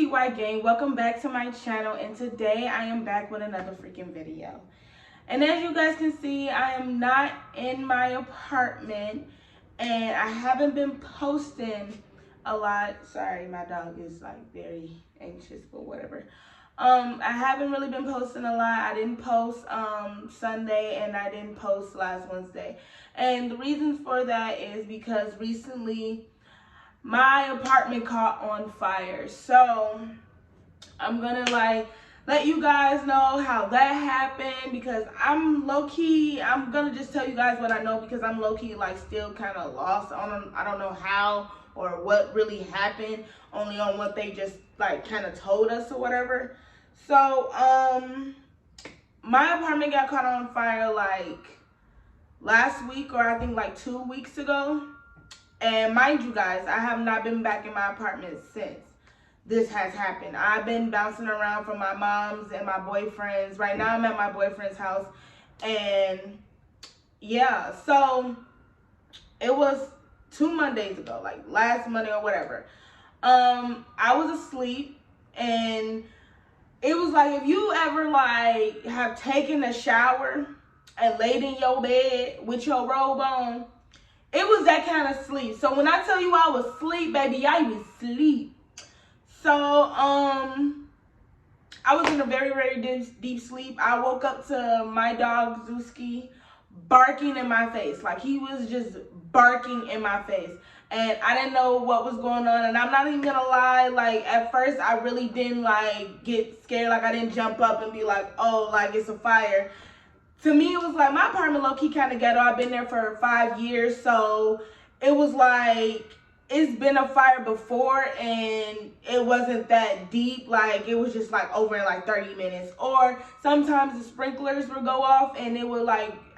TY gang, welcome back to my channel, and today I am back with another freaking video. And as you guys can see, I am not in my apartment and I haven't been posting a lot. Sorry, my dog is like very anxious, but whatever. I haven't really been posting a lot. I didn't post Sunday and I didn't post last Wednesday. And the reason for that is because recently my apartment caught on fire. So I'm gonna let you guys know how that happened, because I'm low-key, I'm gonna just tell you guys what I know, because I'm low-key still kind of lost on, I don't know how or what really happened, only on what they just kind of told us or whatever. So my apartment got caught on fire last week, or I think 2 weeks ago. And mind you guys, I have not been back in my apartment since this has happened. I've been bouncing around from my mom's and my boyfriend's. Right now I'm at my boyfriend's house. And yeah, so it was 2 Mondays ago, last Monday or whatever. I was asleep, and it was if you ever have taken a shower and laid in your bed with your robe on. It was that kind of sleep. So when I tell you I was asleep, baby, I was asleep. So I was in a very, very deep sleep. I woke up to my dog Zuski barking in my face. He was just barking in my face. And I didn't know what was going on. And I'm not even gonna lie, at first I really didn't get scared. I didn't jump up and be oh, it's a fire. To me, it was my apartment low-key kind of ghetto. I've been there for 5 years, so it was it's been a fire before, and it wasn't that deep. It was just over in 30 minutes. Or sometimes the sprinklers would go off, and it would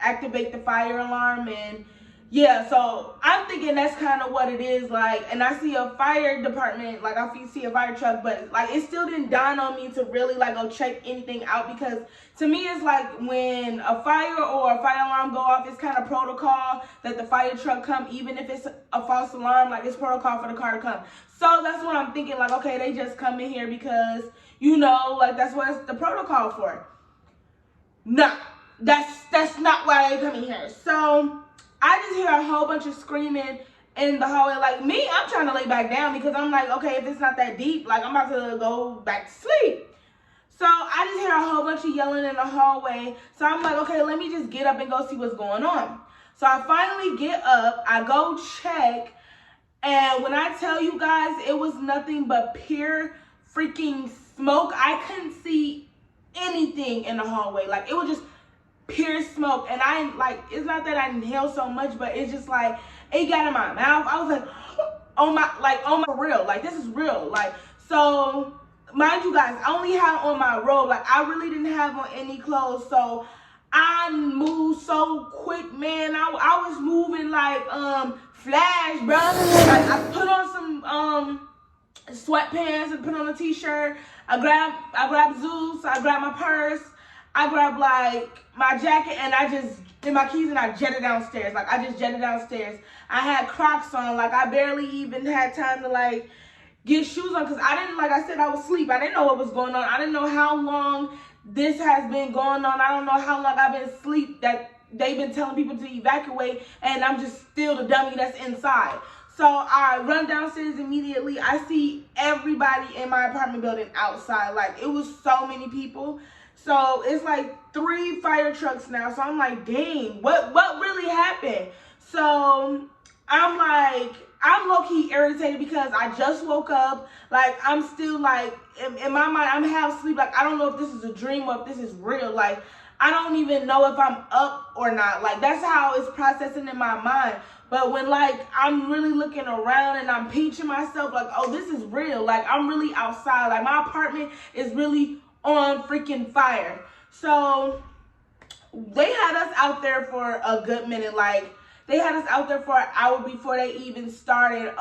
activate the fire alarm. And yeah, so I'm thinking that's kind of what it is. And I see a fire department, I see a fire truck, but it still didn't dawn on me to really go check anything out, because to me it's when a fire or a fire alarm go off, it's kind of protocol that the fire truck come, even if it's a false alarm. It's protocol for the car to come. So that's what I'm thinking, okay, they just come in here because that's what it's the protocol for. No, that's not why they come in here. So I just hear a whole bunch of screaming in the hallway. Me, I'm trying to lay back down, because I'm okay, if it's not that deep, I'm about to go back to sleep. So I just hear a whole bunch of yelling in the hallway. So I'm okay, let me just get up and go see what's going on. So I finally get up, I go check, and when I tell you guys, it was nothing but pure freaking smoke. I couldn't see anything in the hallway. It was just pure smoke. And it's not that I inhale so much, but it's just it got in my mouth. I was oh my, for real, this is real. So mind you guys, I only had on my robe. I really didn't have on any clothes. So I moved so quick, man. I was moving Flash, bro. I put on some sweatpants and put on a t-shirt. I grabbed Zeus, I grabbed my purse, I grabbed my jacket, and my keys, and I jetted downstairs. I just jetted downstairs. I had Crocs on. I barely even had time to get shoes on, because I didn't, I said, I was asleep. I didn't know what was going on. I didn't know how long this has been going on. I don't know how long I've been asleep that they've been telling people to evacuate, and I'm just still the dummy that's inside. So I run downstairs immediately. I see everybody in my apartment building outside. It was so many people. So it's 3 fire trucks now. So I'm dang, what really happened? So I'm low-key irritated, because I just woke up. I'm still in my mind, I'm half asleep. I don't know if this is a dream or if this is real. I don't even know if I'm up or not. That's how it's processing in my mind. But when I'm really looking around and I'm pinching myself, oh, this is real. I'm really outside. My apartment is really on freaking fire. So they had us out there for a good minute. They had us out there for an hour before they even started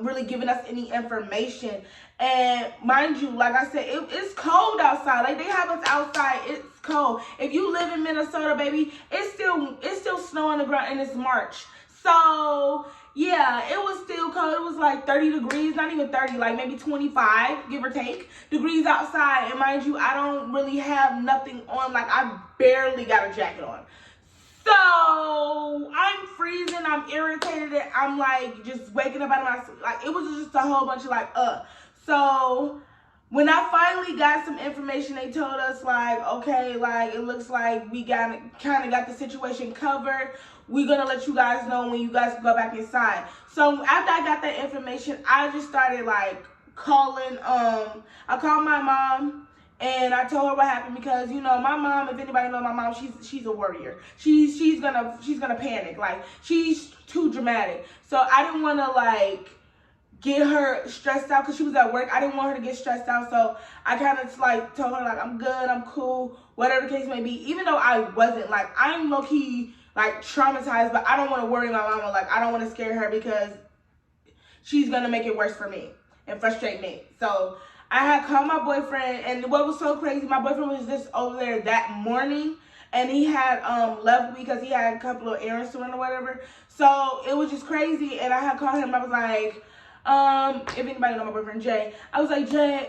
really giving us any information. And mind you, like I said, it's cold outside. They have us outside. It's cold. If you live in Minnesota, baby, it's still snow on the ground, and it's March. So Yeah, it was still cold. It was like 30 degrees, not even 30, like maybe 25, give or take, degrees outside. And mind you, I don't really have nothing on. Like, I barely got a jacket on. So I'm freezing, I'm irritated, and I'm like just waking up out of my sleep. Like, it was just a whole bunch of like, So when I finally got some information, they told us like, okay, like it looks like we kind of got the situation covered. We're gonna let you guys know when you guys can go back inside. So after I got that information, I just started like calling. I called my mom and I told her what happened because you know my mom. If anybody knows my mom, she's a warrior. She's gonna panic. Like she's too dramatic. So I didn't want to like get her stressed out because she was at work. I didn't want her to get stressed out, so I kind of like told her like I'm good, I'm cool, whatever the case may be. Even though I wasn't, like I'm low key like traumatized, but I don't want to worry my mama. Like I don't want to scare her because she's gonna make it worse for me and frustrate me. So I had called my boyfriend, and what was so crazy, my boyfriend was just over there that morning. And he had left because he had a couple of errands to run or whatever. So it was just crazy. And I had called him. I was like, if anybody know my boyfriend Jay, I was like, Jay,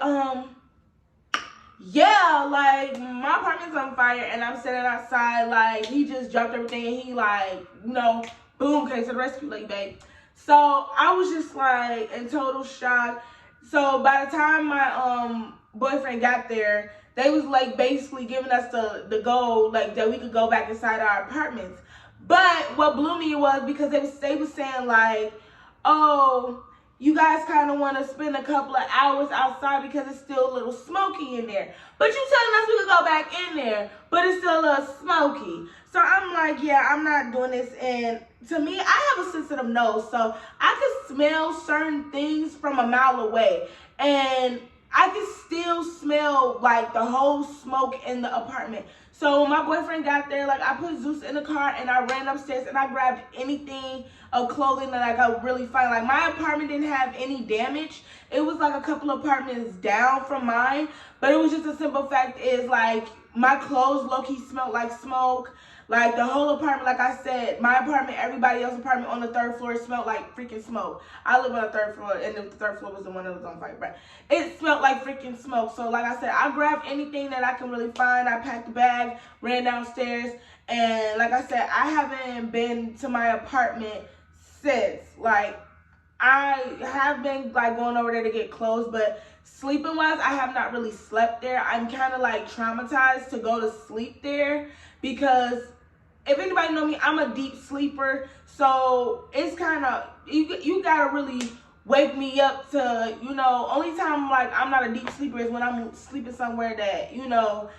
yeah, like my apartment's on fire and I'm sitting outside, like he just dropped everything and he like, you know, boom, came to the rescue, like babe. So I was just like in total shock. So by the time my boyfriend got there, they was like basically giving us the go, like that we could go back inside our apartments. But what blew me was because they was saying like, oh, you guys kind of want to spend a couple of hours outside because it's still a little smoky in there. But you telling us we could go back in there, but it's still a little smoky. So I'm like, yeah, I'm not doing this. And to me, I have a sensitive nose, so I can smell certain things from a mile away. And I can still smell like the whole smoke in the apartment. So when my boyfriend got there, like I put Zeus in the car and I ran upstairs and I grabbed anything of clothing that I could really find. Like my apartment didn't have any damage. It was like a couple of apartments down from mine, but it was just a simple fact is like my clothes low-key smelled like smoke. Like the whole apartment, like I said, my apartment, everybody else's apartment on the third floor smelled like freaking smoke. I live on the third floor, and the third floor was the one that was on fire, but it smelled like freaking smoke. So like I said, I grabbed anything that I can really find. I packed the bag, ran downstairs, and like I said, I haven't been to my apartment since. Like I have been like going over there to get clothes, but sleeping wise, I have not really slept there. I'm kind of like traumatized to go to sleep there because if anybody know me, I'm a deep sleeper. So it's kind of, you gotta really wake me up to, you know, only time like I'm not a deep sleeper is when I'm sleeping somewhere that, you know,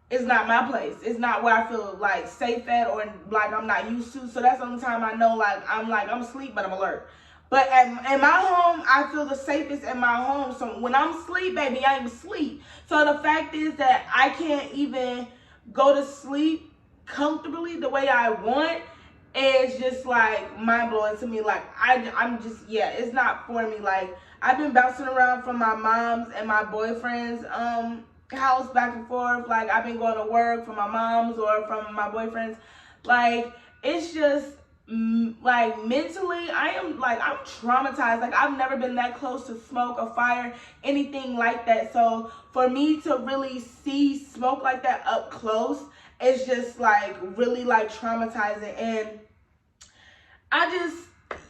it's not my place. It's not where I feel like safe at or like I'm not used to. So that's the only time I know like I'm asleep, but I'm alert. But in my home, I feel the safest in my home. So when I'm asleep, baby, I'm asleep. So the fact is that I can't even go to sleep comfortably the way I want is just like mind blowing to me. Like I'm just, yeah, it's not for me. Like I've been bouncing around from my mom's and my boyfriend's house back and forth. Like I've been going to work from my mom's or from my boyfriend's. Like it's just like mentally I'm traumatized. Like I've never been that close to smoke or fire, anything like that. So for me to really see smoke like that up close, it's just like really like traumatizing. And I just,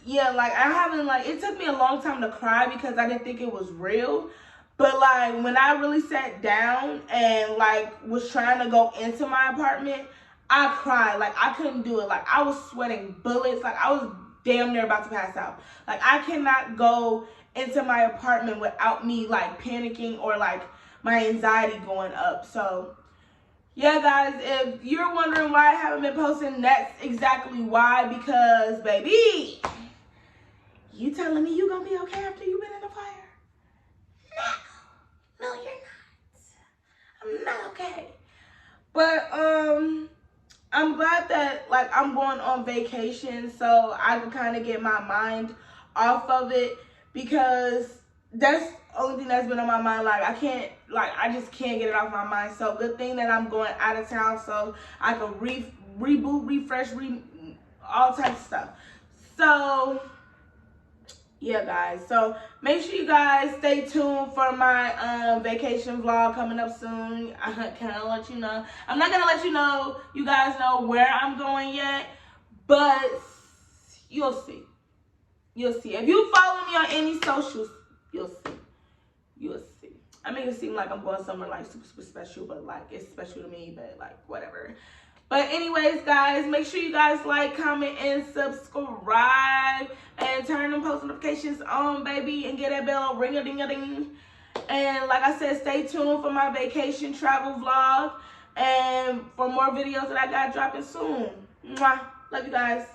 yeah, like I haven't, like it took me a long time to cry because I didn't think it was real. But like when I really sat down and like was trying to go into my apartment, I cried. Like I couldn't do it. Like I was sweating bullets. Like I was damn near about to pass out. Like I cannot go into my apartment without me like panicking or like my anxiety going up. So yeah, guys, if you're wondering why I haven't been posting, that's exactly why. Because, baby, you telling me you gonna be okay after you've been in the fire? No, you're not. I'm not okay. But, I'm glad that, like, I'm going on vacation so I can kind of get my mind off of it because that's the only thing that's been on my mind. Like I just can't get it off my mind. So good thing that I'm going out of town so I can reboot, refresh, all types of stuff. So yeah, guys. So make sure you guys stay tuned for my vacation vlog coming up soon. Can I let you know? I'm not gonna let you guys know where I'm going yet, but you'll see. You'll see. If you follow me on any socials, you'll see. You'll see. I make it seem like I'm going somewhere like super, super special, but like it's special to me, but like whatever. But anyways, guys, make sure you guys like, comment, and subscribe. And turn them post notifications on, baby. And get that bell on ring-a-ding-a-ding. And like I said, stay tuned for my vacation travel vlog. And for more videos that I got dropping soon. Mwah. Love you guys.